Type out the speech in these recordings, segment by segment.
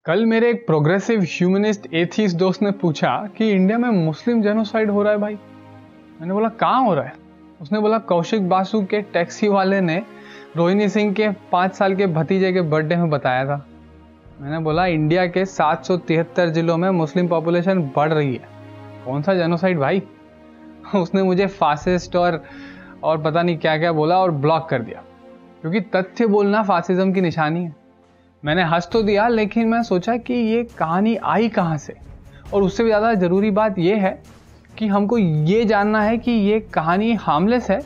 कल मेरे एक प्रोग्रेसिव ह्यूमनिस्ट एथीस्ट दोस्त ने पूछा कि इंडिया में मुस्लिम जेनोसाइड हो रहा है भाई। मैंने बोला कहाँ हो रहा है। उसने बोला कौशिक बासु के टैक्सी वाले ने रोहिणी सिंह के 5 साल के भतीजे के बर्थडे में बताया था। मैंने बोला इंडिया के 773 जिलों में मुस्लिम पॉपुलेशन बढ़ रही है, कौन सा जेनोसाइड भाई। उसने मुझे फासिस्ट और पता नहीं क्या क्या बोला और ब्लॉक कर दिया, क्योंकि तथ्य बोलना फासिज्म की निशानी है। मैंने हंस तो दिया, लेकिन मैं सोचा कि ये कहानी आई कहाँ से, और उससे भी ज़्यादा ज़रूरी बात यह है कि हमको ये जानना है कि ये कहानी हार्मलेस है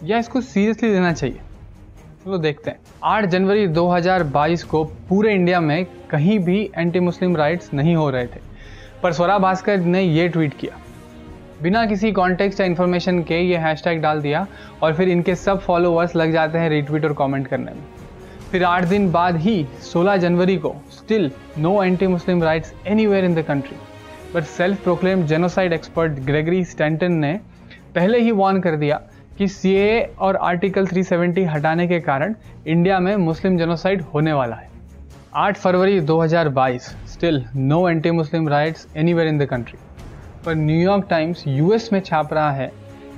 या इसको सीरियसली लेना चाहिए। चलो देखते हैं। 8 जनवरी 2022 को पूरे इंडिया में कहीं भी एंटी मुस्लिम राइट्स नहीं हो रहे थे, पर स्वरा भास्कर ने ये ट्वीट किया। बिना किसी कॉन्टेक्स्ट या इन्फॉर्मेशन के ये हैशटैग डाल दिया और फिर इनके सब फॉलोअर्स लग जाते हैं रीट्वीट और कमेंट करने में। फिर 8 दिन बाद ही 16 जनवरी को still no anti Muslim rights anywhere in the country, पर self proclaimed genocide expert Gregory Stanton ने पहले ही वार्न कर दिया कि सीएए और आर्टिकल 370 हटाने के कारण इंडिया में मुस्लिम जेनोसाइड होने वाला है। 8 फरवरी 2022 still no anti Muslim rights anywhere in the country, पर न्यूयॉर्क टाइम्स यूएस में छाप रहा है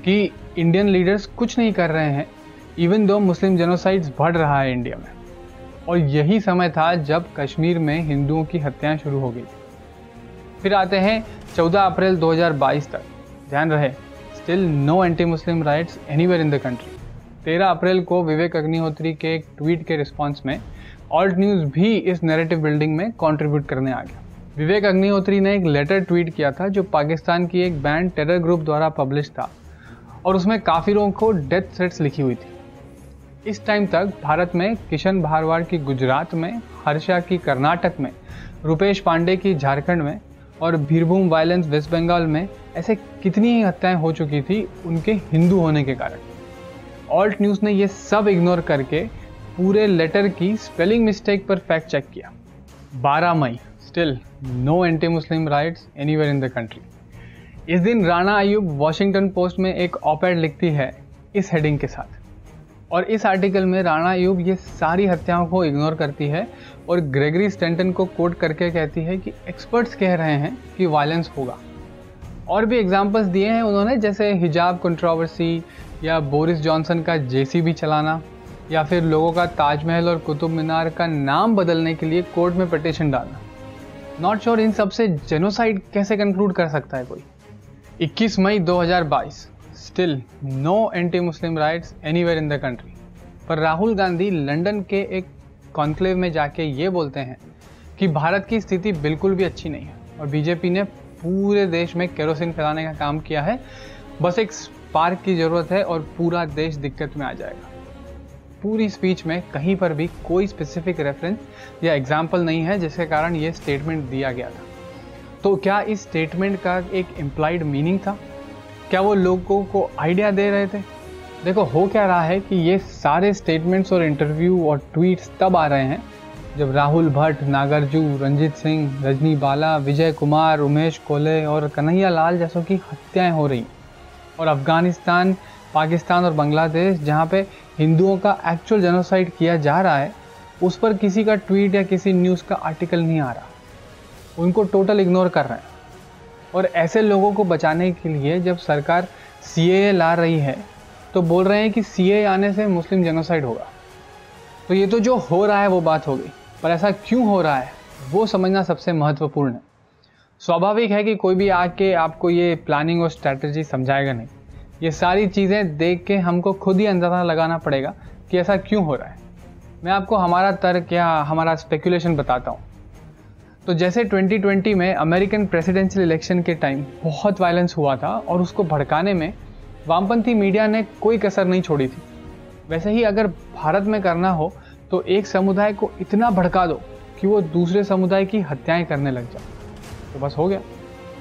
कि इंडियन लीडर्स कुछ नहीं कर रहे हैं इवन दो मुस्लिम जेनोसाइड्स बढ़ रहा है इंडिया में। और यही समय था जब कश्मीर में हिंदुओं की हत्याएं शुरू हो गई। फिर आते हैं 14 अप्रैल 2022 तक, ध्यान रहे still no anti Muslim rights anywhere in the country. 13 April को विवेक अग्निहोत्री के एक ट्वीट के रिस्पॉन्स में ऑल्ट न्यूज़ भी इस नैरेटिव बिल्डिंग में कंट्रीब्यूट करने आ गया। विवेक अग्निहोत्री ने एक लेटर ट्वीट किया था जो पाकिस्तान की एक बैंड टेरर ग्रुप द्वारा पब्लिश था, और उसमें काफिरों को डेथ थ्रेट्स लिखी हुई थी। इस टाइम तक भारत में किशन भारवाड़ की गुजरात में, हर्षा की कर्नाटक में, रुपेश पांडे की झारखंड में और बीरभूम वायलेंस वेस्ट बंगाल में ऐसे कितनी ही हत्याएं हो चुकी थी उनके हिंदू होने के कारण। ऑल्ट न्यूज़ ने ये सब इग्नोर करके पूरे लेटर की स्पेलिंग मिस्टेक पर फैक्ट चेक किया। 12 मई still no anti Muslim rights anywhere in the country. इस दिन राणा अयूब वॉशिंगटन पोस्ट में एक ऑप-एड लिखती है इस हेडिंग के साथ, और इस आर्टिकल में राणा अयूब ये सारी हत्याओं को इग्नोर करती है और ग्रेगरी स्टैंटन को कोट करके कहती है कि एक्सपर्ट्स कह रहे हैं कि वायलेंस होगा। और भी एग्जांपल्स दिए हैं उन्होंने, जैसे हिजाब कंट्रोवर्सी या बोरिस जॉनसन का जेसीबी चलाना, या फिर लोगों का ताजमहल और कुतुब मीनार का नाम बदलने के लिए कोर्ट में पिटीशन डालना। नॉट श्योर इन सब से जेनोसाइड कैसे कंक्लूड कर सकता है कोई। 21 मई 2022 still no anti Muslim rights anywhere in the country, पर राहुल गांधी लंदन के एक कॉन्क्लेव में जाके ये बोलते हैं कि भारत की स्थिति बिल्कुल भी अच्छी नहीं है और बीजेपी ने पूरे देश में केरोसिन फैलाने का काम किया है, बस एक स्पार्क की ज़रूरत है और पूरा देश दिक्कत में आ जाएगा। पूरी स्पीच में कहीं पर भी कोई स्पेसिफिक रेफरेंस या एग्जाम्पल नहीं है जिसके कारण ये स्टेटमेंट दिया गया था। तो क्या इस स्टेटमेंट का एक इम्प्लाइड मीनिंग था? क्या वो लोगों को आइडिया दे रहे थे? देखो हो क्या रहा है कि ये सारे स्टेटमेंट्स और इंटरव्यू और ट्वीट्स तब आ रहे हैं जब राहुल भट्ट, नागार्जुन, रंजीत सिंह, रजनी बाला, विजय कुमार, उमेश कोले और कन्हैया लाल जैसों की हत्याएं हो रही, और अफगानिस्तान, पाकिस्तान और बांग्लादेश जहाँ पे हिंदुओं का एक्चुअल जेनोसाइड किया जा रहा है, उस पर किसी का ट्वीट या किसी न्यूज़ का आर्टिकल नहीं आ रहा। उनको टोटल इग्नोर कर रहे हैं। और ऐसे लोगों को बचाने के लिए जब सरकार सीएए ला रही है तो बोल रहे हैं कि सीएए आने से मुस्लिम जेनोसाइड होगा। तो ये तो जो हो रहा है वो बात हो गई, पर ऐसा क्यों हो रहा है वो समझना सबसे महत्वपूर्ण है। स्वाभाविक है कि कोई भी आके आपको ये प्लानिंग और स्ट्रैटेजी समझाएगा नहीं। ये सारी चीज़ें देख के हमको खुद ही अंदाज़ा लगाना पड़ेगा कि ऐसा क्यों हो रहा है। मैं आपको हमारा तर्क या हमारा स्पेकुलेशन बताता हूँ। तो जैसे 2020 में अमेरिकन प्रेसिडेंशियल इलेक्शन के टाइम बहुत वायलेंस हुआ था और उसको भड़काने में वामपंथी मीडिया ने कोई कसर नहीं छोड़ी थी, वैसे ही अगर भारत में करना हो तो एक समुदाय को इतना भड़का दो कि वो दूसरे समुदाय की हत्याएं करने लग जाए, तो बस हो गया,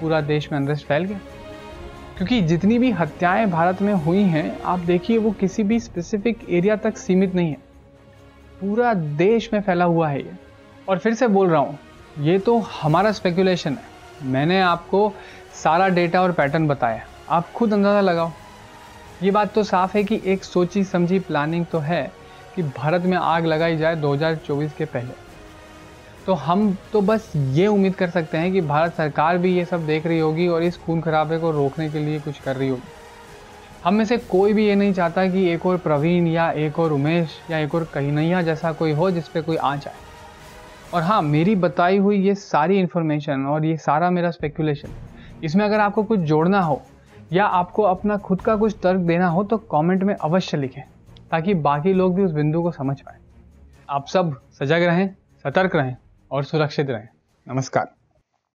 पूरा देश में अनरेस्ट फैल गया। क्योंकि जितनी भी हत्याएं भारत में हुई हैं, आप देखिए वो किसी भी स्पेसिफिक एरिया तक सीमित नहीं है, पूरा देश में फैला हुआ है ये। और फिर से बोल रहा हूँ, ये तो हमारा स्पेकुलेशन है, मैंने आपको सारा डेटा और पैटर्न बताया, आप खुद अंदाज़ा लगाओ। ये बात तो साफ है कि एक सोची समझी प्लानिंग तो है कि भारत में आग लगाई जाए 2024 के पहले। तो हम तो बस ये उम्मीद कर सकते हैं कि भारत सरकार भी ये सब देख रही होगी और इस खून खराबे को रोकने के लिए कुछ कर रही होगी। हम में से कोई भी ये नहीं चाहता कि एक और प्रवीण या एक और उमेश या एक और कन्हैया जैसा कोई हो जिस पे कोई आँच आए। और हाँ, मेरी बताई हुई ये सारी इन्फॉर्मेशन और ये सारा मेरा स्पेकुलेशन, इसमें अगर आपको कुछ जोड़ना हो या आपको अपना खुद का कुछ तर्क देना हो तो कमेंट में अवश्य लिखें, ताकि बाकी लोग भी उस बिंदु को समझ पाए। आप सब सजग रहें, सतर्क रहें और सुरक्षित रहें। नमस्कार।